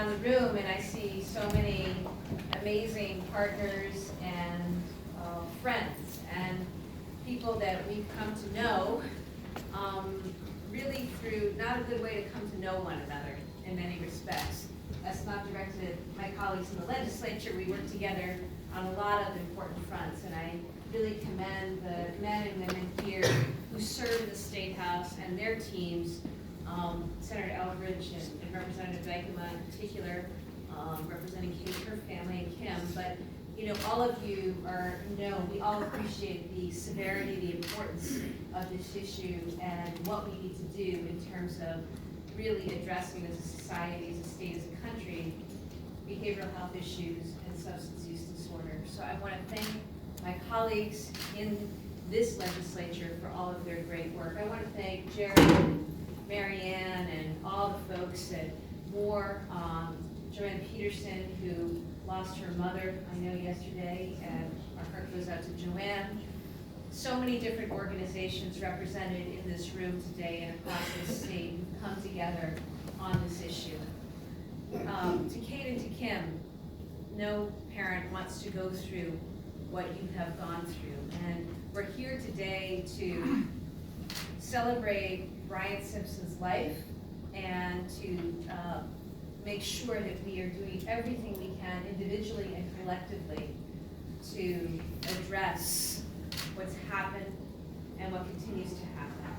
around the room and I see so many amazing partners and friends and people that we've come to know really through not a good way to come to know one another in many respects. That's not directed at my colleagues in the legislature. We work together on a lot of important fronts, and I really commend the men and women here who serve in the State House and their teams, Senator Eldridge and Representative Dykema in particular, representing Kate, her family, and Kim. But you know, all of you we all appreciate the severity, the importance of this issue, and what we need to do in terms of really addressing as a society, as a state, as a country, behavioral health issues and substance use disorder. So I want to thank my colleagues in this legislature for all of their great work. I want to thank Jerry and Marianne and all the folks at MOAR, Joanne Peterson, who lost her mother, I know, yesterday, and our heart goes out to Joanne. So many different organizations represented in this room today and across the state who come together on this issue. To Kate and to Kim, no parent wants to go through what you have gone through. And we're here today to celebrate Brian Simpson's life and to make sure that we are doing everything we can individually and collectively to address what's happened and what continues to happen.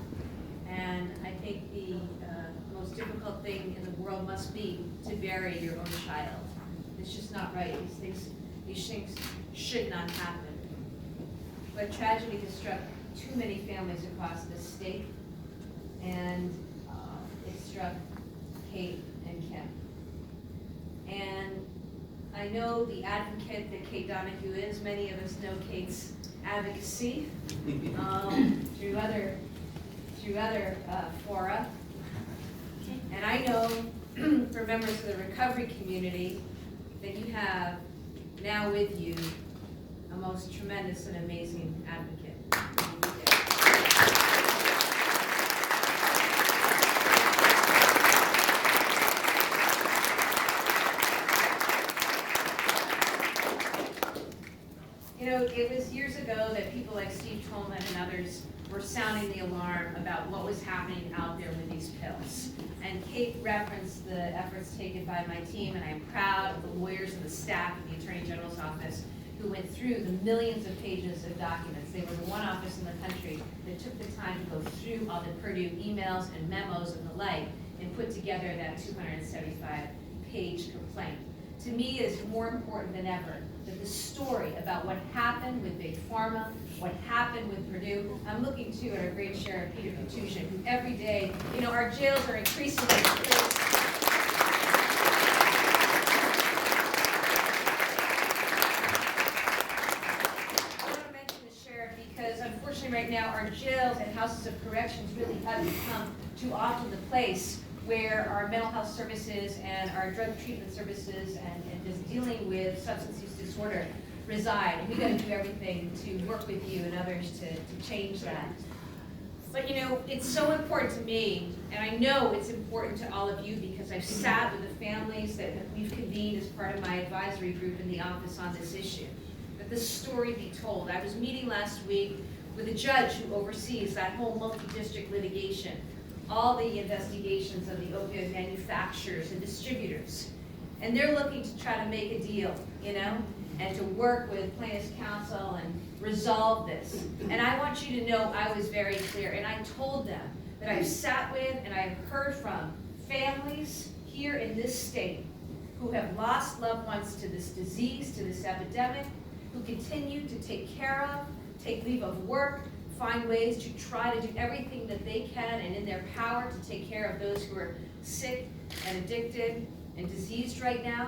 And I think the most difficult thing in the world must be to bury your own child. It's just not right. These things should not happen. But tragedy has struck too many families across this state, and it struck Kate and Kim. And I know the advocate that Kate Donaghue is. Many of us know Kate's advocacy through other fora. And I know for members of the recovery community that you have now with you a most tremendous and amazing advocate. You know, it was years ago that people like Steve Tolman and others were sounding the alarm about what was happening out there with these pills. And Kate referenced the efforts taken by my team, and I'm proud of the lawyers and the staff of the Attorney General's office who went through the millions of pages of documents. They were the one office in the country that took the time to go through all the Purdue emails and memos and the like and put together that 275-page complaint. To me, it is more important than ever that the story about what happened with Big Pharma, what happened with Purdue. I'm looking too at our great sheriff, Peter Katushin, who every day, you know, our jails are increasingly unfortunately right now our jails and houses of corrections really have become too often the place where our mental health services and our drug treatment services and just dealing with substance use disorder reside. And we've got to do everything to work with you and others to change that. But you know, it's so important to me, and I know it's important to all of you because I've sat with the families that we've convened as part of my advisory group in the office on this issue. That this story be told. I was meeting last week with a judge who oversees that whole multi-district litigation, all the investigations of the opioid manufacturers and distributors. And they're looking to try to make a deal, you know, and to work with plaintiff's counsel and resolve this. And I want you to know I was very clear, and I told them that I've sat with and I've heard from families here in this state who have lost loved ones to this disease, to this epidemic, who continue to take care of, take leave of work, find ways to try to do everything that they can and in their power to take care of those who are sick and addicted and diseased right now.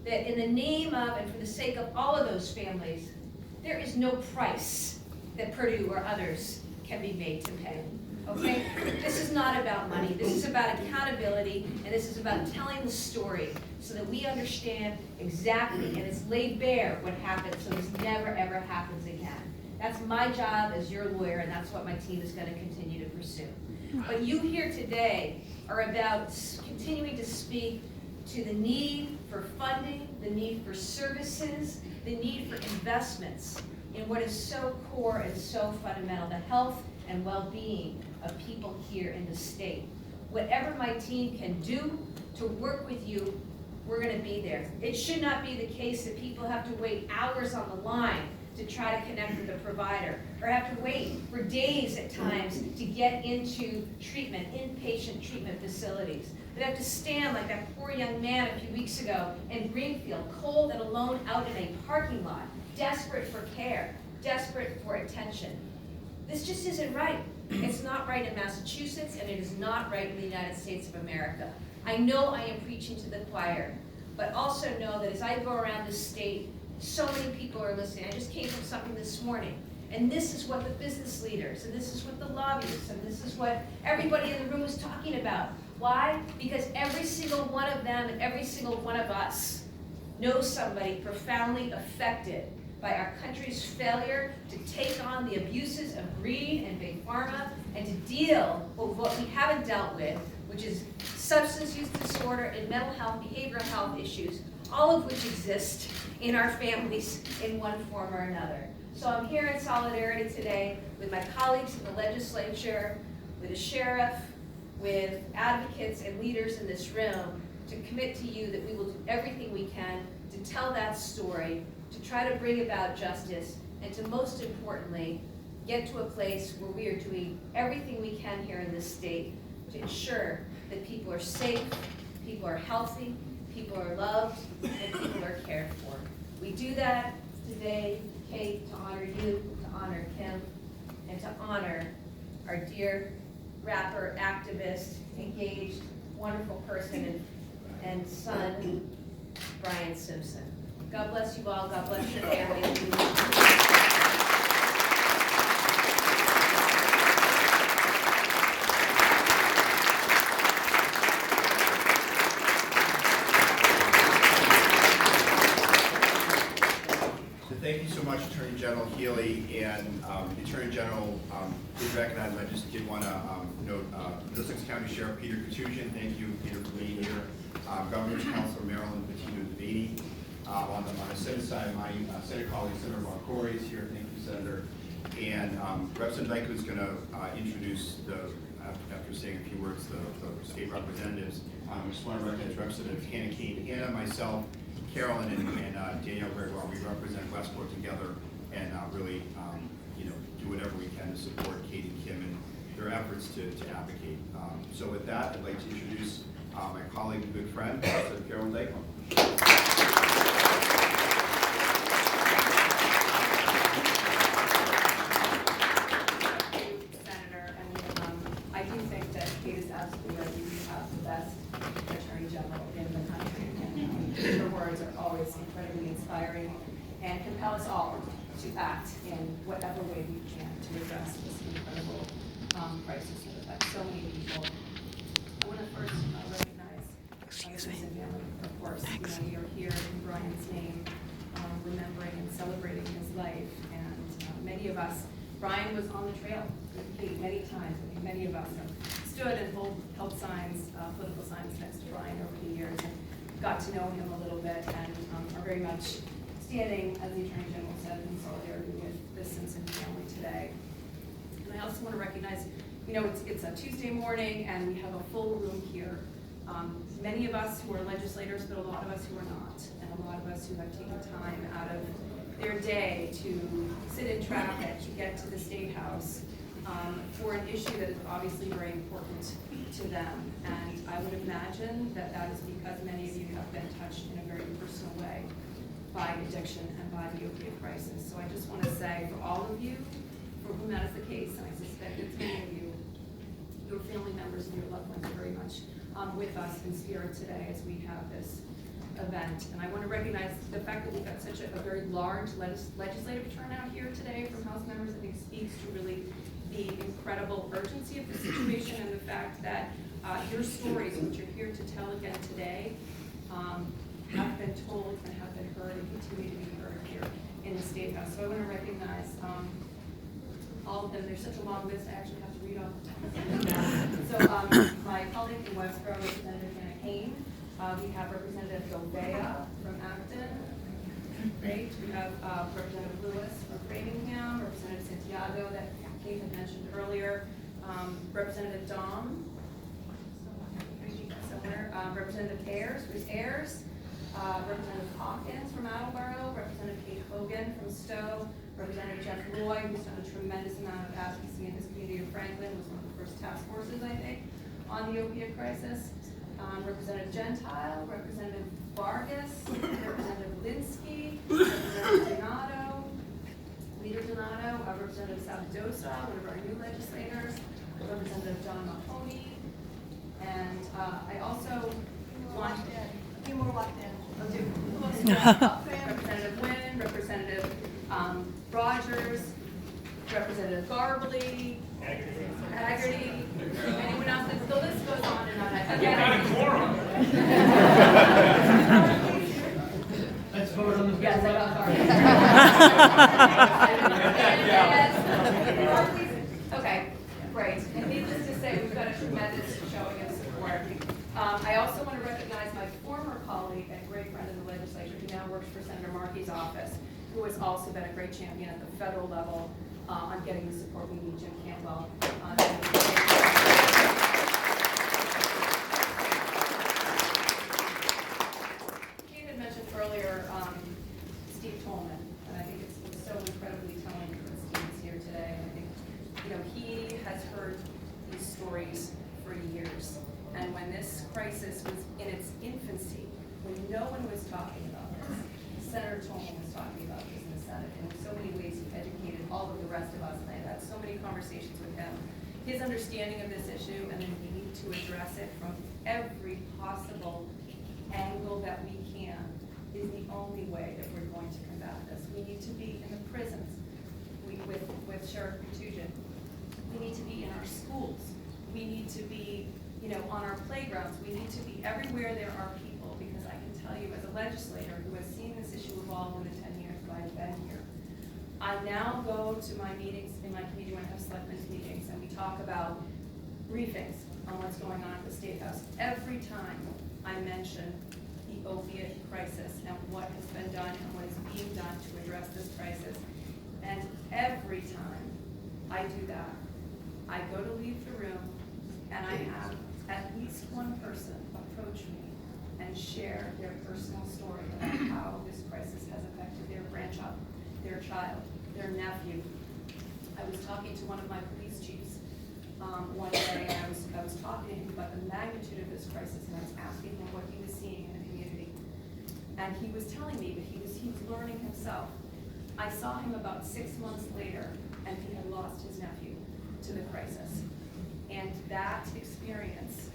That in the name of and for the sake of all of those families, there is no price that Purdue or others can be made to pay. Okay? This is not about money. This is about accountability, and this is about telling the story so that we understand exactly, and it's laid bare what happened so this never ever happens again. That's my job as your lawyer, and that's what my team is going to continue to pursue. But you here today are about continuing to speak to the need for funding, the need for services, the need for investments in what is so core and so fundamental, the health and well-being of people here in the state. Whatever my team can do to work with you, we're gonna be there. It should not be the case that people have to wait hours on the line to try to connect with a provider, or have to wait for days at times to get into treatment, inpatient treatment facilities. They have to stand like that poor young man a few weeks ago in Greenfield, cold and alone out in a parking lot, desperate for care, desperate for attention. This just isn't right. It's not right in Massachusetts, and it is not right in the United States of America. I know I am preaching to the choir, but also know that as I go around the state, so many people are listening. I just came from something this morning, and this is what the business leaders, and this is what the lobbyists, and this is what everybody in the room is talking about. Why? Because every single one of them and every single one of us knows somebody profoundly affected by our country's failure to take on the abuses of greed and big pharma and to deal with what we haven't dealt with, which is substance use disorder and mental health, behavioral health issues, all of which exist in our families in one form or another. So I'm here in solidarity today with my colleagues in the legislature, with the sheriff, with advocates and leaders in this room to commit to you that we will do everything we can to tell that story, to try to bring about justice, and to most importantly, get to a place where we are doing everything we can here in this state to ensure that people are safe, people are healthy, people are loved, and people are cared for. We do that today, Kate, to honor you, to honor Kim, and to honor our dear rapper, activist, engaged, wonderful person, and son, Brian Simpson. God bless you all. God bless your family. Thank you so much, Attorney General Healey, and the Attorney General did recognize. I just did want to note Middlesex County Sheriff Peter Katusian. Thank you, Peter, for being here. Governor's Councilor Marilyn Petito-Devini. On the Senate side, my Senate colleague, Senator Boncory, is here. Thank you, Senator. And Representative Dykema is going to introduce, after saying a few words, the state representatives. I just want to recognize Representative Hannah Keene, Hannah, myself, Carolyn, and Danielle Gregoire. We represent Westport together and really, do whatever we can to support Kate and Kim and their efforts to advocate. So with that, I'd like to introduce my colleague and good friend, Carolyn Dykema. Incredibly inspiring and compel us all to act in whatever way we can to address this incredible crisis that affects so many people. I want to first recognize Simpson family, of course. You're here in Brian's name, remembering and celebrating his life. And many of us, Brian was on the trail with Kate many times. I think many of us have stood and held signs, political signs next to Brian over the years. And got to know him a little bit and are very much standing, as the Attorney General said, in solidarity with the Simpson family today. And I also want to recognize, it's a Tuesday morning and we have a full room here. Many of us who are legislators, but a lot of us who are not, and a lot of us who have taken time out of their day to sit in traffic to get to the State House for an issue that is obviously very important to them. And I would imagine that that is because many of you have been touched in a very personal way by addiction and by the opioid crisis. So I just want to say for all of you, for whom that is the case, and I suspect it's many of you, your family members and your loved ones are very much with us in spirit today as we have this event. And I want to recognize the fact that we've got such a very large legislative turnout here today from House members. I think speaks to really the incredible urgency of the situation and the fact that your stories, which you're here to tell again today, have been told and have been heard and continue to be heard here in the State House. So I want to recognize all of them. There's such a long list, I actually have to read off the top. So my colleague in Westboro, Representative Hannah Keene, We have Representative Donaghue from Acton. Great. We have Representative Lewis from Framingham, Representative Santiago that Kate had mentioned earlier, Representative Dom, somewhere, Representative Ayers, Representative Hawkins from Attleboro, Representative Kate Hogan from Stowe, Representative Jeff Loy, who's done a tremendous amount of advocacy in his community of Franklin, was one of the first task forces, I think, on the opiate crisis. Representative Gentile, Representative Vargas, Representative Linsky, Representative Donato, Leader Donato, Representative Sabadosa, one of our new legislators, Representative John Mahoney, and I also want a few more locked in. I'll do Representative Wynn, Representative Rogers, Representative Garbly, Haggerty, anyone else? The list goes on and on. You're not a quorum. Let's vote on the. Yes, I got Garbly. Okay, great. And needless to say, we've got a tremendous showing of support. I also want to recognize my former colleague and great friend in the legislature who now works for Senator Markey's office, who has also been a great champion at the federal level on getting the support we need, Jim Cantwell. Kate had mentioned earlier Steve Tolman, and I think it's so incredibly telling that Steve is here today. I think, he has heard these stories for years. And when this crisis was in its infancy, when no one was talking about this, Senator Tolman was talking about this in the Senate, and in so many ways he educated all of the rest of us, and I had so many conversations with him. His understanding of this issue and the need to address it from every possible angle that we can is the only way that we're going to combat this. We need to be in the prisons with Sheriff Contusion. We need to be in our schools. We need to be on our playgrounds. We need to be everywhere there are people, because I can tell you as a legislator who has seen this issue evolve in the 10 years that I've been here, I now go to my meetings in my community when I have selectmen's meetings, and we talk about briefings on what's going on at the State House. Every time I mention the opiate crisis and what has been done and what is being done to address this crisis, and every time I do that, I go to leave the room and I have at least one person approach me and share their personal story about how this crisis has affected their grandchild, their child, their nephew. I was talking to one of my police chiefs one day, and I was talking to him about the magnitude of this crisis, and I was asking him what he was seeing in the community. And he was telling me that he was learning himself. I saw him about 6 months later, and he had lost his nephew to the crisis. And that experience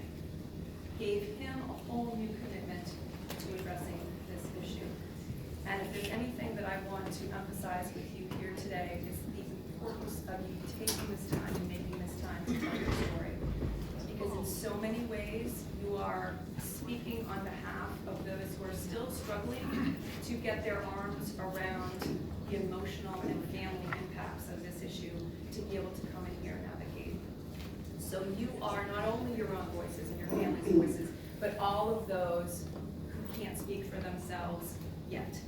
gave him a whole new commitment to addressing this issue. And if there's anything that I want to emphasize with you here today, is the importance of you taking this time and making this time to tell your story. Because in so many ways, you are speaking on behalf of those who are still struggling to get their arms around the emotional and family impacts of this issue, to be able to come in here and advocate. So you are not only your own voices and your family's voices, but all of those who can't speak for themselves yet.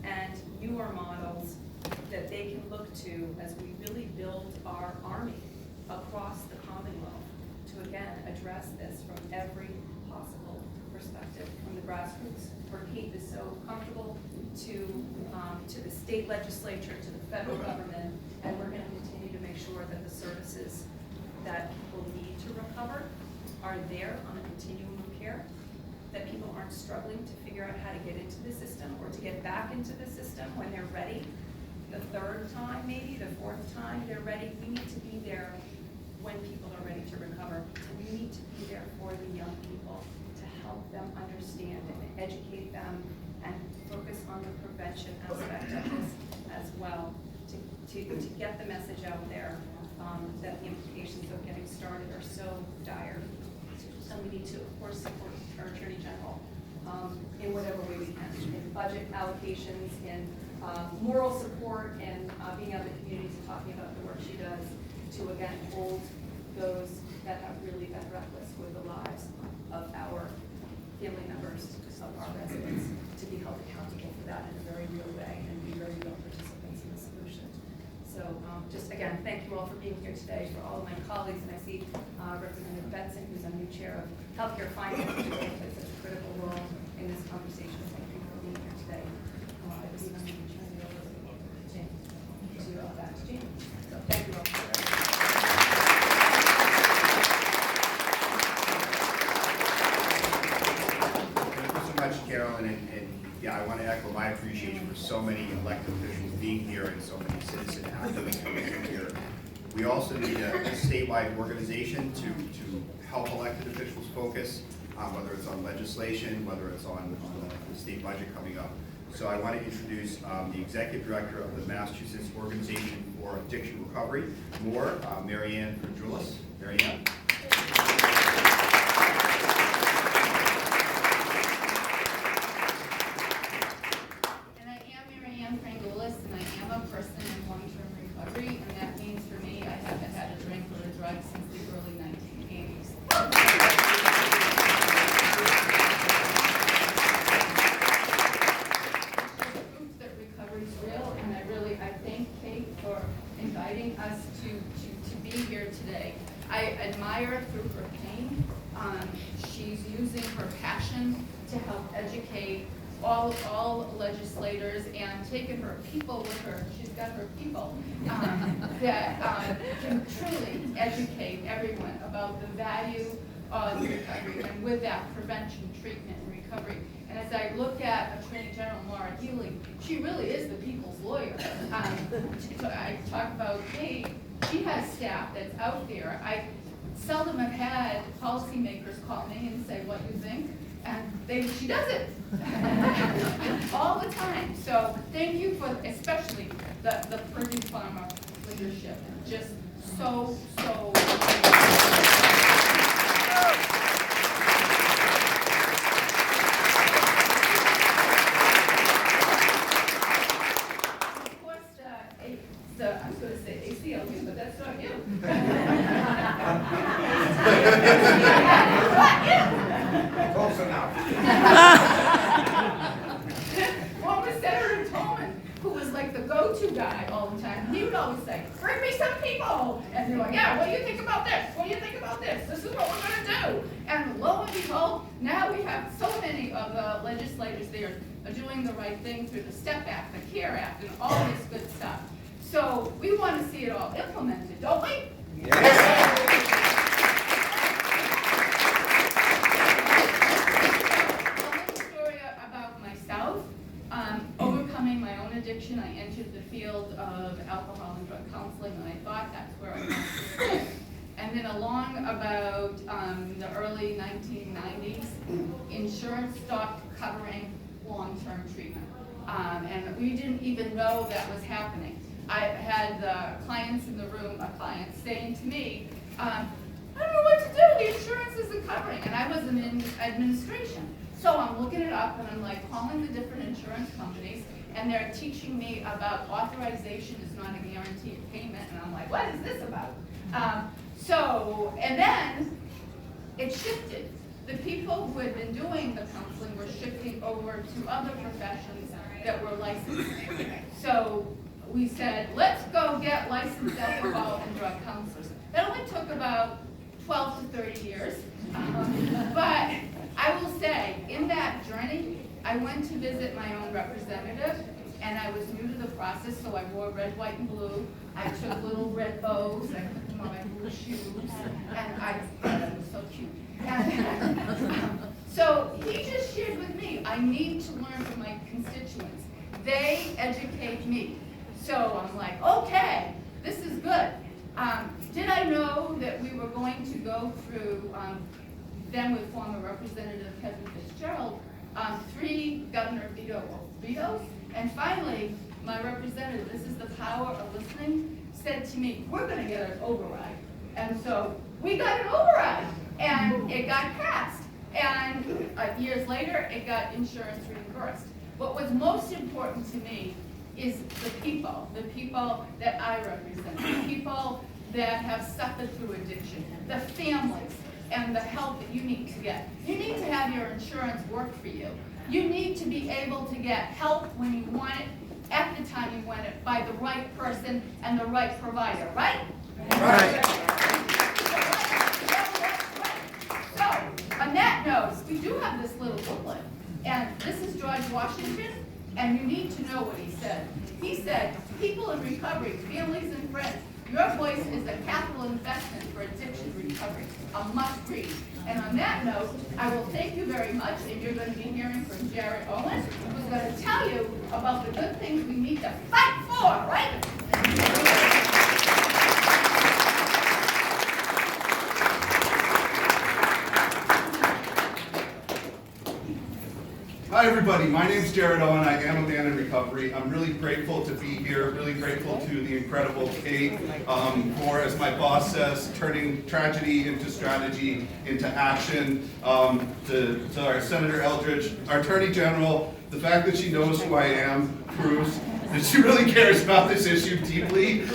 And you are models that they can look to as we really build our army across the Commonwealth to, again, address this from every possible perspective, from the grassroots, where Kate is so comfortable, to the state legislature, to the federal government, and we're going to continue to make sure that the services that people need to recover are there on a continuum of care, that people aren't struggling to figure out how to get into the system or to get back into the system when they're ready. The third time, maybe, the fourth time they're ready. We need to be there when people are ready to recover. And we need to be there for the young people to help them understand and educate them and focus on the prevention aspect of this as well, to get the message out there that the implications of getting started are so dire. And we need to, of course, support our Attorney General in whatever way we can, in budget allocations, in moral support, and being out in the communities and talking about the work she does to, again, hold those that have really been reckless with the lives of our family members of our residents to be held accountable for that in a very real way and be very real participants in the solution. So just again, thank you all for being here today, for all of my colleagues, and I see Representative Benson, who's a new chair of Healthcare Finance, who plays such a critical role in this conversation. Thank you for being here today. I believe I'm going to turn it over to James, back to James. So thank you all. Carolyn, and yeah, I want to echo my appreciation for so many elected officials being here and so many citizen activists coming in here. We also need a statewide organization to help elected officials focus, whether it's on legislation, whether it's on the state budget coming up. So I want to introduce the Executive Director of the Massachusetts Organization for Addiction Recovery, MOAR, Marianne Pedroulis. Marianne. And that means for me, I haven't had a drink or a drug since the early 1980s. Proof that recovery is real, and I thank Kate for inviting us to be here today. I admire through her pain. She's using her passion to help educate all legislators and taking her people with her. She's got her people that can truly educate everyone about the value of recovery, and with that, prevention, treatment, and recovery. And as I look at Attorney General Maura Healey, she really is the people's lawyer. I talk about Kate. She has staff that's out there. I seldom have had policymakers call me and say, "What you think?" And she does it all the time. So thank you for especially the Purdue Pharma leadership. Just so. Of course, I was going to say ACLU, but that's not you. Close enough. One was Senator Tolman, who was like the go-to guy all the time. He would always say, "Bring me some people," and they're like, "Yeah, what do you think about this? What do you think about this? This is what we're going to do." And lo and behold, now we have so many of the legislators there doing the right thing through the STEP Act, the CARE Act, and all this good stuff. So we want to see it all implemented, don't we? Overcoming my own addiction, I entered the field of alcohol and drug counseling, and I thought that's where I wanted to go. And then along about the early 1990s, insurance stopped covering long-term treatment. And we didn't even know that was happening. I had clients in the room, a client saying to me, "I don't know what to do, the insurance isn't covering," and I was in administration. So I'm looking it up and I'm like calling the different insurance companies, and they're teaching me about authorization is not a guarantee of payment, and I'm like, what is this about? And then it shifted. The people who had been doing the counseling were shifting over to other professions that were licensed. So we said, let's go get licensed alcohol and drug counselors. That only took about 12 to 30 years, but I will say, in that journey, I went to visit my own representative, and I was new to the process, so I wore red, white, and blue. I took little red bows, I put them on my blue shoes, and I thought it was so cute. And, so he just shared with me, I need to learn from my constituents. They educate me. So I'm like, okay, this is good. Did I know that we were going to go through, then with former Representative Kevin Fitzgerald, 3 governor vetoes, and finally, my representative, this is the power of listening, said to me, we're going to get an override. And so we got an override, and it got passed. And years later, it got insurance reimbursed. What was most important to me is the people that I represent, the people that have suffered through addiction, the families, and the help that you need to get. You need to have your insurance work for you. You need to be able to get help when you want it, at the time you want it, by the right person and the right provider, right? Right. So, on that note, we do have this little booklet, and this is George Washington, and you need to know what he said. He said, people in recovery, families and friends, your voice is a capital investment for addiction recovery, a must read. And on that note, I will thank you very much, and you're going to be hearing from Jared Owen, who's going to tell you about the good things we need to fight for, right? Hi everybody, my name's Jared Owen. I am a man in recovery. I'm really grateful to be here, really grateful to the incredible Kate for, as my boss says, turning tragedy into strategy, into action, to our Senator Eldridge, our Attorney General. The fact that she knows who I am proves that she really cares about this issue deeply.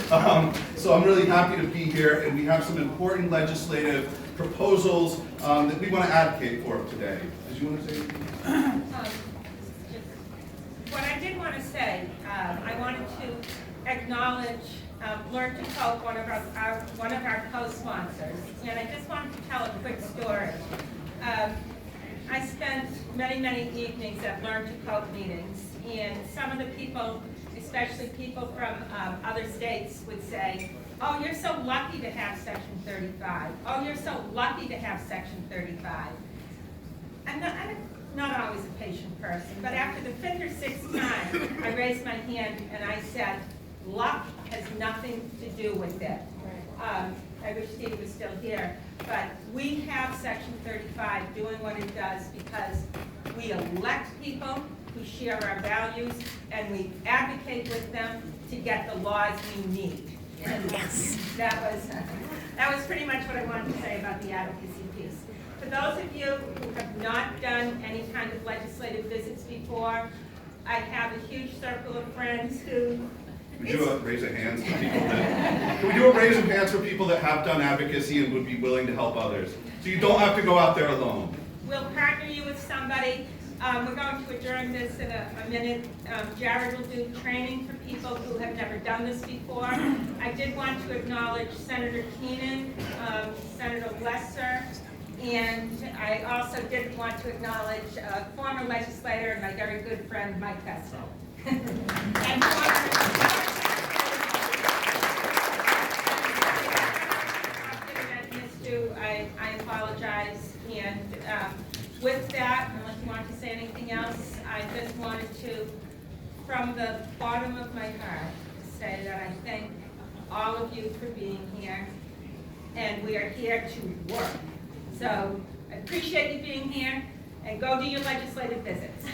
So I'm really happy to be here, and we have some important legislative proposals that we want to advocate for today. Did you want to say anything? What I did want to say, I wanted to acknowledge Learn to Cope, one of our co-sponsors, and I just wanted to tell a quick story. I spent many evenings at Learn to Cope meetings, and some of the people, especially people from other states, would say, "Oh, you're so lucky to have Section 35. Oh, you're so lucky to have Section 35." I'm not always a patient person, but after the 5th or 6th time, I raised my hand and I said, luck has nothing to do with it. I wish Steve was still here, but we have Section 35 doing what it does because we elect people who share our values and we advocate with them to get the laws we need. And yes, that was pretty much what I wanted to say about the advocacy piece. For those of you who have not done any kind of legislative visits before, I have a huge circle of friends who... Can we do a raise of hands for people that, can we do a raise of hands for people that have done advocacy and would be willing to help others? So you don't have to go out there alone. We'll partner you with somebody. We're going to adjourn this in a minute. Jared will do training for people who have never done this before. I did want to acknowledge Senator Keenan, Senator Lesser, and I also did want to acknowledge a former legislator and my very good friend, Mike Pesto. And I apologize. And with that, unless you want to say anything else, I just wanted to, from the bottom of my heart, say that I thank all of you for being here, and we are here to work. So I appreciate you being here, and go do your legislative visits.